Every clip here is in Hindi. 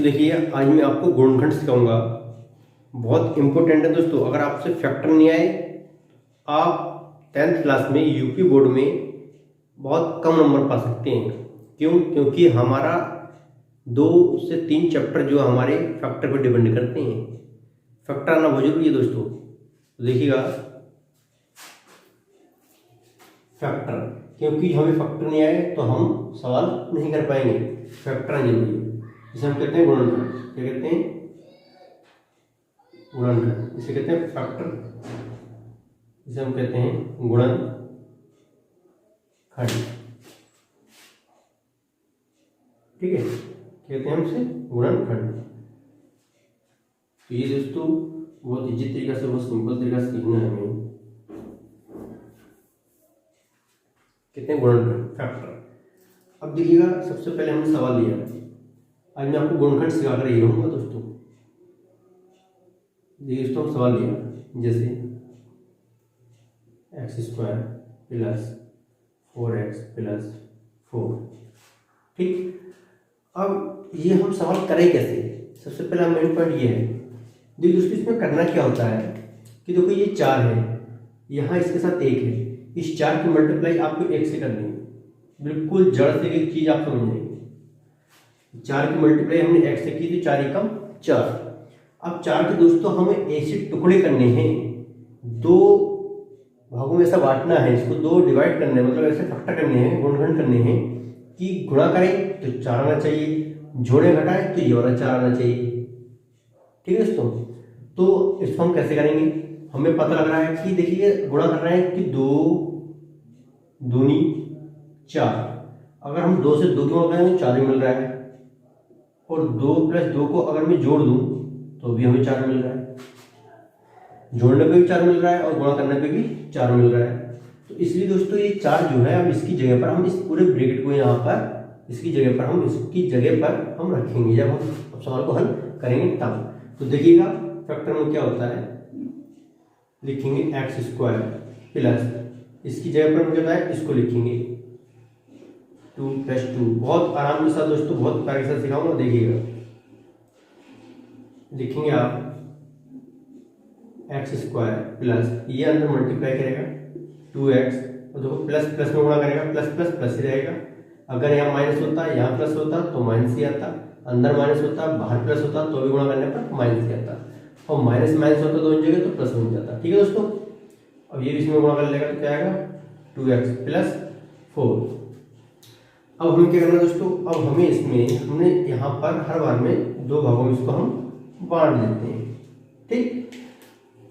दोस्तों देखिए, आज मैं आपको गुणनखंड सिखाऊंगा। बहुत इंपॉर्टेंट है दोस्तों। अगर आपसे फैक्टर नहीं आए, आप 10th क्लास में यूपी बोर्ड में बहुत कम नंबर पा सकते हैं। क्यों? क्योंकि हमारा 2 से 3 चैप्टर जो हमारे फैक्टर पर डिपेंड करते हैं। फैक्टर आना बहुत जरूरी है दोस्तों। तो देखिएगा, फैक्टर, क्योंकि हमें फैक्टर नहीं आए तो हम सवाल नहीं कर पाएंगे। फैक्टर आना जरूरी है। इसे हम कहते हैं गुणनखंड। क्या कहते हैं? गुणनखंड। इसे कहते हैं फैक्टर। इसे हम कहते हैं गुणनखंड। ठीक है, कहते हैं हम इसे गुणनखंड। तो ये दोस्तों बहुत इजी तरीका से, बहुत सिंपल तरीका से सीखना है हमें। कहते हैं गुणनखंड, फैक्टर। अब देखिएगा, सबसे पहले हमने सवाल लिया। आज मैं आपको गुणनखंड सिखा कर ही रहूंगा दोस्तों। देखिए दोस्तों, हम सवाल लिया जैसे x² प्लस 4x प्लस 4। ठीक, अब ये हम सवाल करें कैसे? सबसे पहला मेन पॉइंट ये है। देखिए दोस्तों, इसमें करना क्या होता है कि देखो ये 4 है, यहाँ इसके साथ 1 है। इस 4 की मल्टीप्लाई आपको 1 से करनी है। बिल्कुल जड़ से एक चीज आप समझ जाएंगे। 4 की मल्टीप्लाई हमने x से की थी, 4 एकम 4। अब 4 के दोस्तों हमें ऐसे टुकड़े करने हैं, 2 भागों में ऐसा बांटना है, इसको 2 डिवाइड करने हैं, मतलब ऐसे फैक्टर करने हैं, गुणनखंड करने हैं कि गुणा करें तो 4 आना चाहिए, जोड़े घटाएं तो ये वाला 4 आना चाहिए। ठीक है दोस्तों, तो इसको हम कैसे करेंगे? हमें पता लग रहा है कि देखिए गुणा कर रहे हैं कि 2 दूनी 4। अगर हम 2 से 2 की गुणा करें तो 4 ही मिल रहा है, और 2 + 2 को अगर मैं जोड़ दूं तो भी हमें 4 मिल रहा है। जोड़ने पे भी 4 मिल रहा है और गुणा करने पे भी 4 मिल रहा है। तो इसलिए दोस्तों ये 4 जो है, अब इसकी जगह पर हम इस पूरे ब्रैकेट को यहाँ पर इसकी जगह पर हम रखेंगे जब हम सवाल को हल करेंगे तब। तो देखिएगा, फैक्टर में क्या होता है, लिखेंगे x² प्लस, इसकी जगह पर मुझे बताया इसको लिखेंगे 2 + 2। बहुत आराम के साथ दोस्तों, बहुत प्यार के साथ सिखाऊंगा। देखिएगा, लिखेंगे आप x² प्लस, ये अंदर मल्टीप्लाई करेगा 2x, और देखो प्लस प्लस में गुणा करेगा, प्लस प्लस प्लस ही रहेगा। अगर यहाँ माइनस होता, यहाँ प्लस होता तो माइनस ही आता, अंदर माइनस होता, बाहर प्लस होता तो भी गुणा करने पर माइनस ही आता, और माइनस माइनस होता दोनों जगह तो प्लस बन जाता। ठीक है दोस्तों, अब ये इसमें गुणा कर लेगा तो क्या आएगा 2x प्लस 4। अब हमें क्या करना है दोस्तों? अब हमें इसमें हमने यहाँ पर हर बार में 2 भागों में इसको हम बांट देते हैं। ठीक,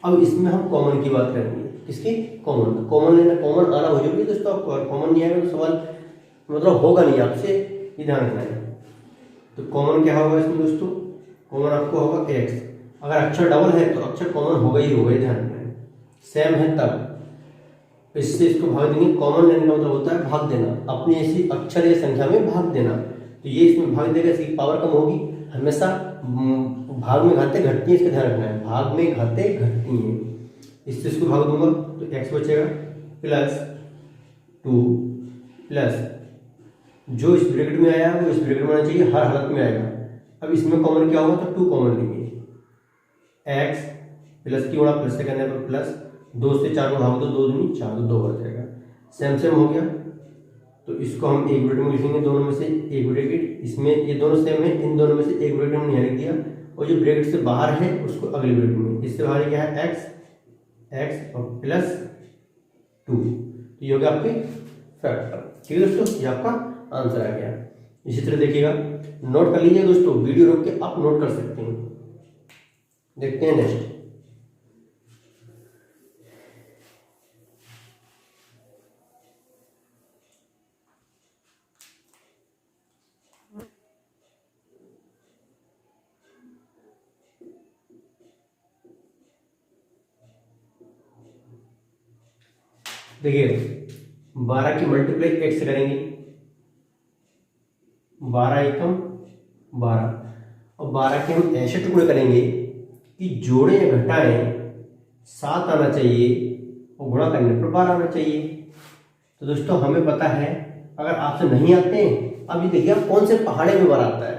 अब इसमें हम कॉमन की बात करेंगे। किसकी? कॉमन लेना, कॉमन आना बहुत जरूरी है दोस्तों। आपको कॉमन नहीं आएगा तो सवाल मतलब होगा नहीं आपसे, ये ध्यान रखना है। तो कॉमन क्या होगा इसमें दोस्तों? कॉमन आपको होगा x। अगर अक्षर डबल है तो अक्षर कॉमन होगा ही होगा, ध्यान रखना है। सेम है तब इससे इसको भाग देंगे। कॉमन लेने का मतलब होता है भाग देना, अपनी ऐसी अक्षर या संख्या में भाग देना। तो ये इसमें भाग देगा, इसकी पावर कम होगी। हमेशा भाग में घाते घटती है, इसका ध्यान रखना है। भाग में घाते घटती हैं, इससे इसको भाग दूंगा तो x बचेगा प्लस 2 प्लस, जो इस ब्रैकेट में आया वो इस ब्रैकेट में आना चाहिए, हर हालत में आएगा। अब इसमें कॉमन क्या होगा तो 2 कॉमन लेंगे, x प्लस की गुणा प्लस से करने पर प्लस, 2 से 4 को भाग दो, 2 दूनी 4 तो 2 बच जाएगा। सेम सेम हो गया, तो इसको हम एक ब्रैकेट में लिखेंगे, दोनों में से एक ब्रैकेट। इसमें ये दोनों सेम है, इन दोनों में से एक ब्रैकेट हमने यहाँ लिख दिया, और जो ब्रैकेट से बाहर है उसको अगले ब्रैकेट में। इससे बाहर क्या है x और प्लस 2, तो ये हो गया आपके फैक्टर। ठीक है दोस्तों, ये आपका आंसर आ गया। इसी तरह देखिएगा, नोट कर लीजिए दोस्तों, वीडियो रोक के आप नोट कर सकते हैं। देखते हैं नेक्स्ट। देखिए, 12 की मल्टीप्लाई 1 से करेंगे, 12 एकम 12, और 12 के हम ऐसे टुकड़े करेंगे कि जोड़े या घटाएं 7 आना चाहिए और गुणा करने पर 12 आना चाहिए। तो दोस्तों हमें पता है, अगर आपसे नहीं आते हैं, अभी देखिए आप कौन से पहाड़े में बार आता है,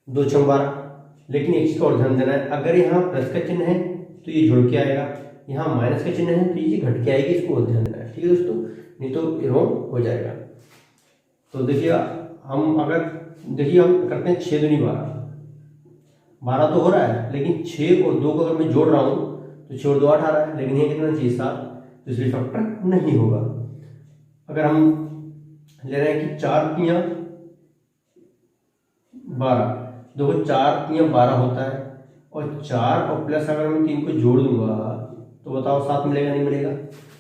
2 6 12। लेकिन एक चीज का और ध्यान देना है, अगर यहाँ प्लस का चिन्ह है तो ये जुड़ के आएगा, यहाँ माइनस का चिन्ह है तो ये घट के आएगी, इसको और ध्यान देना है, ठीक है दोस्तों, नहीं तो रॉन्ग हो जाएगा। तो देखिएगा हम अगर देखिए हम करते हैं 6 दूनी 12, 12 तो हो रहा है, लेकिन 6 और 2 को अगर मैं जोड़ रहा हूँ तो 6 और 2 8 आ रहा है, लेकिन ये कितना चाहिए 7, तो इसलिए फैक्टर नहीं होगा। अगर हम ले रहे हैं कि 4 तियां 12, देखो 4 तियां 12 होता है, और 4 और प्लस अगर मैं 3 को जोड़ दूंगा तो बताओ 7 मिलेगा नहीं मिलेगा,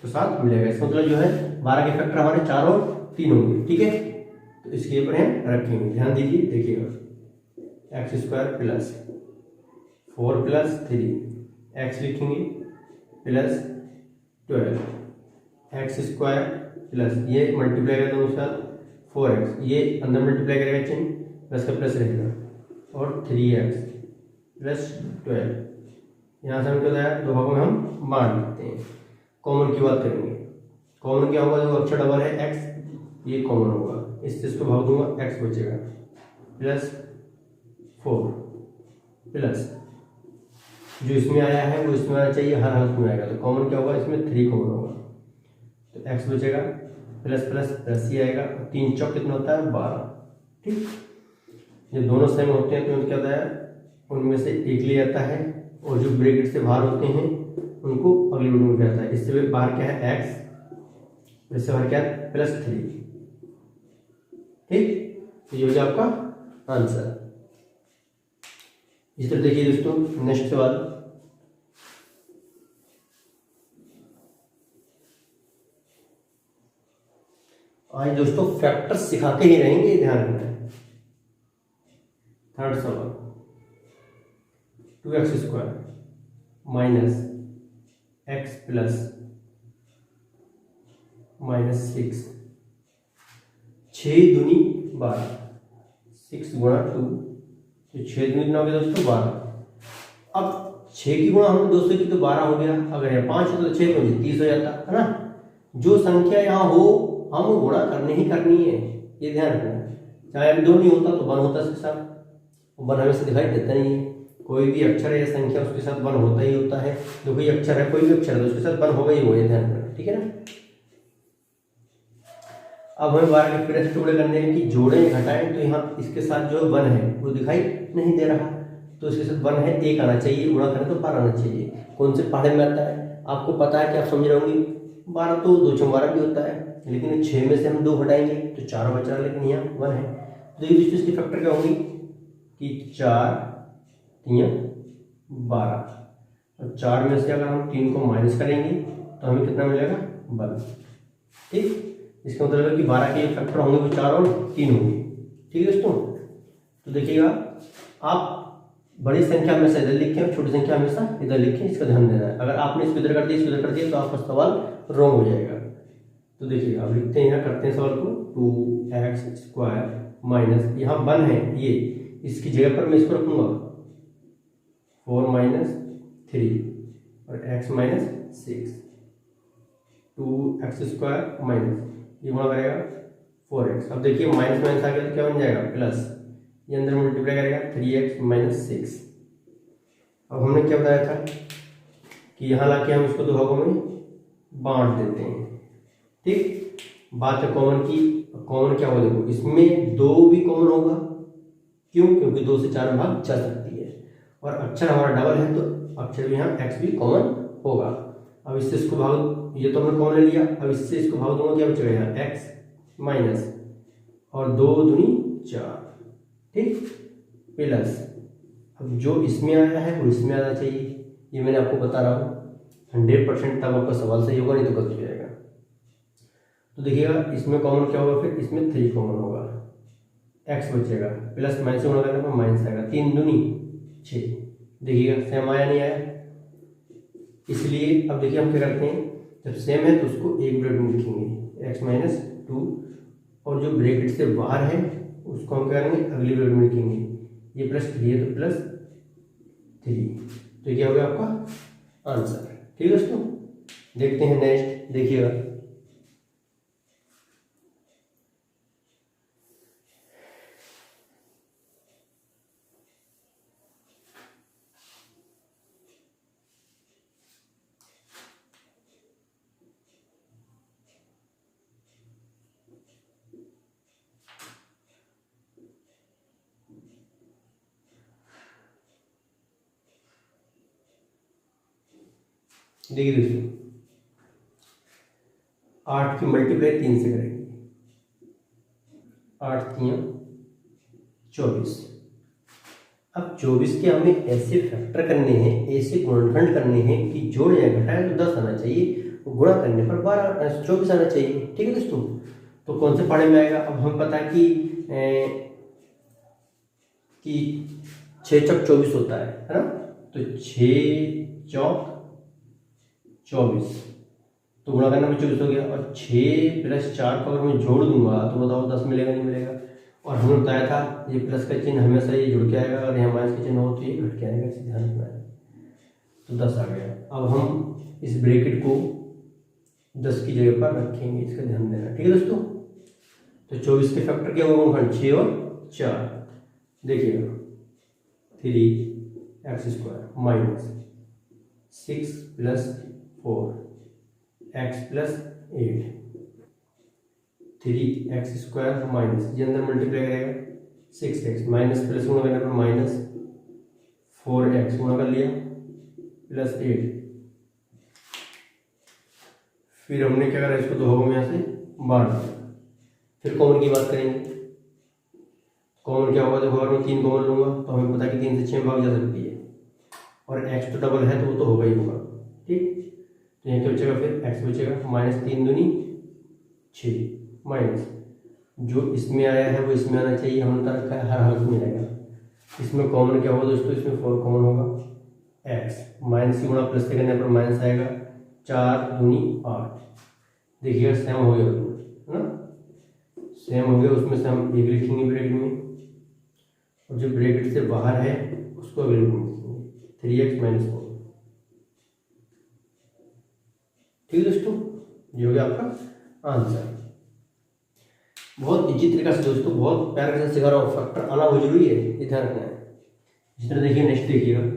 तो 7 मिलेगा। इसका मतलब जो है 12 के फैक्टर हमारे 4 और 3 होंगे, ठीक है। तो इसके ऊपर हम रखेंगे, ध्यान दीजिए, देखिएगा x square plus 4 plus 3 x लिखेंगे प्लस 12 एक्स स्क्वायर प्लस ये मल्टीप्लाई कर दोनों साथ 4x, ये अंदर मल्टीप्लाई करेगा चिन्ह, प्लस का प्लस रहेगा, और 3x प्लस 12। यहाँ से हम क्या बताया, दो भागों में हम बांट देते हैं। कॉमन की बात करेंगे, कॉमन क्या होगा, जो अक्षर डबल है x, ये कॉमन होगा, इससे इसको भाग दूंगा, x बचेगा प्लस 4 प्लस जो इसमें आया है वो इसमें आना चाहिए, हर हालत में आएगा, तो कॉमन क्या होगा, इसमें 3 कॉमन होगा, तो x बचेगा प्लस प्लस प्लस ही आएगा, 3 चौक कितना होता है 12, ठीक। जब दोनों सेम होते हैं तो क्या होता है, उनमें से एक ले जाता है, और जो ब्रैकेट से बाहर होते हैं उनको अगली वीडियो में जाता है। इससे बाहर क्या है x, इससे बाहर क्या है +3, ठीक। तो ये हो जाए आपका आंसर। इस तरह देखिए दोस्तों नेक्स्ट सवाल, आज दोस्तों फैक्टर सिखाते ही रहेंगे, ध्यान रखना है। थर्ड सवाल, 2x square minus x plus -6, 6 दूनी 12, 6 गुणा 2, तो 6 दूनी कितना हो गया दोस्तों 12। अब 6 की गुणा हमने 200 की तो 12 हो गया, अगर यहाँ 5 होता तो 6 को 30 हो जाता है ना। जो संख्या यहाँ हो हम गुणा करनी ही करनी है, ये ध्यान रखना है। चाहे अभी 2 नहीं होता तो 1 होता इसके साथ, 1 हमें से दिखाई देता नहीं है, कोई भी अक्षर है या संख्या उसके साथ 1 होता ही होता है। जो कोई अक्षर है, कोई भी अक्षर है उसके साथ 1 होगा ही होगा, ये ध्यान रखना, ठीक है ना। अब हमें 12 के फिर टुकड़े करने हैं कि जोड़ें घटाएं, तो यहाँ इसके साथ जो 1 है वो दिखाई नहीं दे रहा, तो इसके साथ 1 है, 1 आना चाहिए, गुणा करें तो 12 आना चाहिए। कौन से पहाड़े में आता है आपको पता है कि आप समझ रहे होंगे, 12 तो 2 6 12 भी होता है, लेकिन 6 में से हम 2 घटाएंगे तो 4 बच रहा, लेकिन यहाँ 1 है। तो देखिए दोस्तों इसकी फैक्टर क्या होंगी कि 4 3 12, और 4 में से अगर हम 3 को माइनस करेंगे तो हमें कितना मिलेगा 1, ठीक। इसका मतलब है कि 12 के फैक्टर होंगे वो 4 और 3 होंगे, ठीक है दोस्तों। तो देखिएगा आप बड़ी संख्या हमेशा इधर लिखें और छोटी संख्या हमेशा इधर लिखें, इसका ध्यान देना है। अगर आपने इसको इधर कर दिया, इसको इधर कर दिया तो आपका सवाल रॉन्ग हो जाएगा। तो देखिए अब लिखते हैं, यहाँ करते हैं सवाल को, 2x स्क्वायर माइनस, यहाँ 1 है ये, इसकी जगह पर मैं इसको रखूंगा 4 माइनस 3 और x minus 6, 2x square minus ये गुणा करेगा 4x। अब देखिए माइनस माइनस आ गया तो क्या बन जाएगा प्लस, ये अंदर मल्टीप्लाई करेगा 3x माइनस 6। अब हमने क्या बताया था कि यहाँ लाके हम इसको 2 भागों में बांट देते हैं, ठीक। बात है कॉमन की, कॉमन क्या होगा, देखो इसमें 2 भी कॉमन होगा, क्यों, क्योंकि 2 से 4 में भाग जा सकती है, और अक्षर हमारा डबल है तो अक्षर भी यहाँ x भी कॉमन होगा। अब इससे इसको भाग, ये तो हमने कॉमन ले लिया, अब इससे इसको भाग दूंगा, क्या बचेगा यहाँ x माइनस, और 2 दूनी 4, ठीक, प्लस अब जो इसमें आया है वो इसमें आना चाहिए, ये मैंने आपको बता रहा हूँ 100%, तब आपका सवाल सही होगा, नहीं तो गलत हो जाएगा। तो देखिएगा इसमें कॉमन क्या होगा, फिर इसमें 3 कॉमन होगा, x बचेगा, प्लस माइनस से गुणा करने पर माइनस आएगा, 3 दूनी 6, देखिएगा सेम आया नहीं आया, इसलिए अब देखिए हम क्या करते हैं, जब सेम है तो उसको एक ब्रैकेट में लिखेंगे x माइनस 2, और जो ब्रैकेट से बाहर है उसको हम क्या करेंगे अगली ब्रैकेट में लिखेंगे, ये +3 है तो +3, तो ये क्या हो गया आपका आंसर, ठीक है दोस्तों। देखते हैं नेक्स्ट, देखिएगा देखिए दोस्तों 8 की मल्टीप्लाई 3 से करेंगे, 8 3 24। अब 24 के हमें ऐसे फैक्टर करने हैं, ऐसे गुणनखंड करने हैं कि जोड़ या घटाए तो 10 आना चाहिए, गुणा करने पर 24 आना चाहिए। ठीक है दोस्तों, तो कौन से पाड़े में आएगा? अब हमें पता है कि 6 चौक 24 होता है ना, तो 6 चौक 24 तो गुणा करने में 24 हो गया, और 6 + 4 को अगर मैं जोड़ दूंगा तो बताओ 10 मिलेगा नहीं मिलेगा? और हमने बताया था ये प्लस का चिन्ह हमेशा ये जुड़ के आएगा, और यहाँ माइनस का चिन्ह हो तो ये घट के आएगा, इसे ध्यान रखना है। तो 10 आ गया। अब हम इस ब्रैकेट को 10 की जगह पर रखेंगे, इसका ध्यान देना। ठीक है दोस्तों, तो 24 के फैक्टर क्या होगा? 6 और 4, देखिएगा 3x² minus 6 + 4 x + 8, 3x² minus, ये अंदर मल्टीप्लाई करेगा 6x माइनस प्लस गुणा करने पर माइनस 4x गुणा कर लिया + 8। फिर हमने क्या करा, इसको दो भागों में यहाँ से बांट दिया। फिर कॉमन की बात करेंगे। कॉमन क्या होगा? देखो अगर मैं 3 कॉमन लूंगा तो हमें पता है कि 3 से 6 भाग जा सकती है, और x तो डबल है तो वो तो होगा ही होगा। ठीक, तो यहाँ क्या बचेगा? फिर x बचेगा -3 दूनी 6 माइनस जो इसमें आया है वो इसमें आना चाहिए, हमने तो रखा है हर हालत में आएगा। इसमें कॉमन क्या होगा दोस्तों? इसमें 4 कॉमन होगा, x माइनस की गुणा प्लस से करने पर माइनस आएगा, 4 दूनी 8। देखिएगा सेम हो गया है ना, सेम हो गया। उसमें से हम एक लिखेंगे ब्रैकेट में, और जो ब्रैकेट से बाहर है उसको अगले में लिखेंगे 3x - 4। ठीक है दोस्तों, ये हो गया आपका आंसर। बहुत इजी तरीका से दोस्तों, बहुत प्यार के साथ सिखा रहा हूँ। फैक्टर आना बहुत जरूरी है, ये ध्यान रखना है। इसी तरह देखिए नेक्स्ट देखिएगा,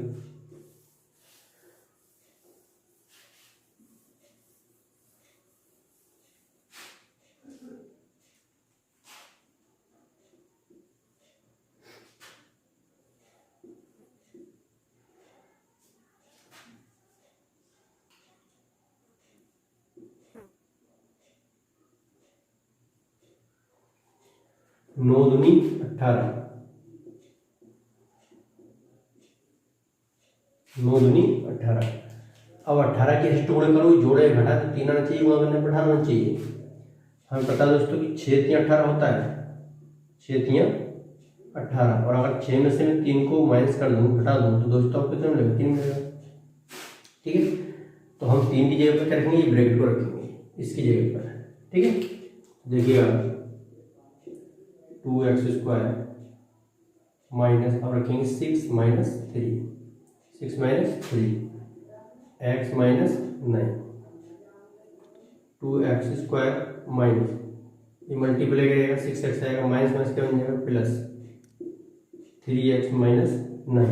नौ दूनी 18, 9 दूनी 18। अब 18 के हिस्ट गुणे करो, जोड़े घटा तो 3 आना चाहिए, गुणा करने पर 18 आना चाहिए। हमें पता है दोस्तों कि 6 3 18 होता है, 6 3 18, और अगर 6 में से मैं 3 को माइनस कर दूँ, घटा दूँ, तो दोस्तों आपको कितना मिलेगा? 3 मिलेगा। ठीक है, तो हम 3 की जगह पर क्या रखेंगे? ये ब्रैकेट को रखेंगे इसकी जगह पर। ठीक है, देखिएगा 2x² माइनस, अब रखेंगे 6 - 3, 6 - 3 x - 9, 2x² माइनस, ये मल्टीप्लाई करेगा 6x आएगा, माइनस क्या बन जाएगा? Plus 3x - 9।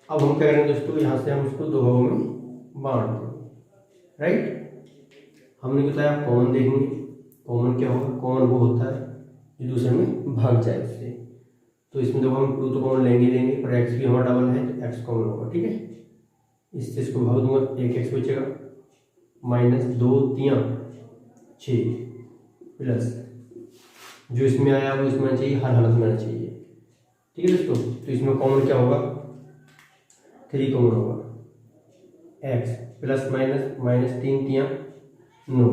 अब हम क्या करेंगे दोस्तों? यहाँ से हम इसको दो भागों में बांट देंगे। राइट, हमने बताया कॉमन देखेंगे। कॉमन क्या होगा? कॉमन वो होता है जो दूसरे में भाग जाए उससे। तो इसमें देखो हम 2 तो कॉमन लेंगे, पर x भी हमारा डबल है तो x कॉमन होगा। ठीक है, इससे इसको भाग दूंगा, 1x बचेगा, -2 3 6 प्लस जो इसमें आया वो इसमें आना चाहिए, हर हालत में आना चाहिए। ठीक है दोस्तों, तो इसमें कॉमन क्या होगा? 3 कॉमन होगा, x प्लस माइनस -3 3 9।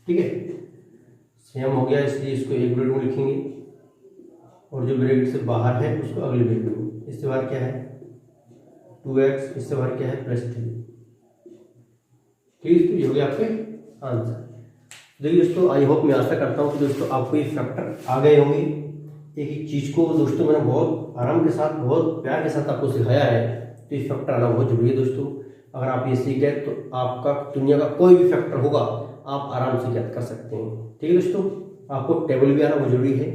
ठीक है, सेम हो गया, इसलिए इसको एक ब्रैकेट में लिखेंगे, और जो ब्रैकेट से बाहर है उसको अगले ब्रैकेट में। इससे बाहर क्या है? 2x, इससे बाहर क्या है? +3। ठीक है, तो ये हो गया आपके आंसर। देखिए दोस्तों, आई होप, मैं आशा करता हूँ कि दोस्तों आपको ये फैक्टर आ गए होंगे। एक एक चीज़ को दोस्तों मैंने बहुत आराम के साथ, बहुत प्यार के साथ आपको सिखाया है, तो ये फैक्टर आना बहुत जरूरी है दोस्तों। अगर आप ये सीख गए तो आपका दुनिया का कोई भी फैक्टर होगा आप आराम से ज्ञात कर सकते हैं। ठीक है दोस्तों, आपको टेबल भी आना बहुत जरूरी है,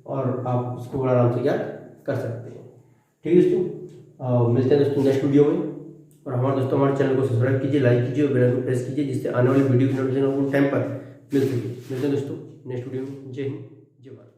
और आप उसको बड़ा आराम से ज्ञात कर सकते हैं। ठीक है दोस्तों, मिलते हैं दोस्तों नेक्स्ट वीडियो में। और हमारे चैनल को सब्सक्राइब कीजिए, लाइक कीजिए और बेल आइकन प्रेस कीजिए, जिससे आने वाली वीडियो की नोटिफिकेशन आपको टाइम पर मिल सके। मिलते हैं दोस्तों नेक्स्ट वीडियो में। जय हिंद, जय भारत।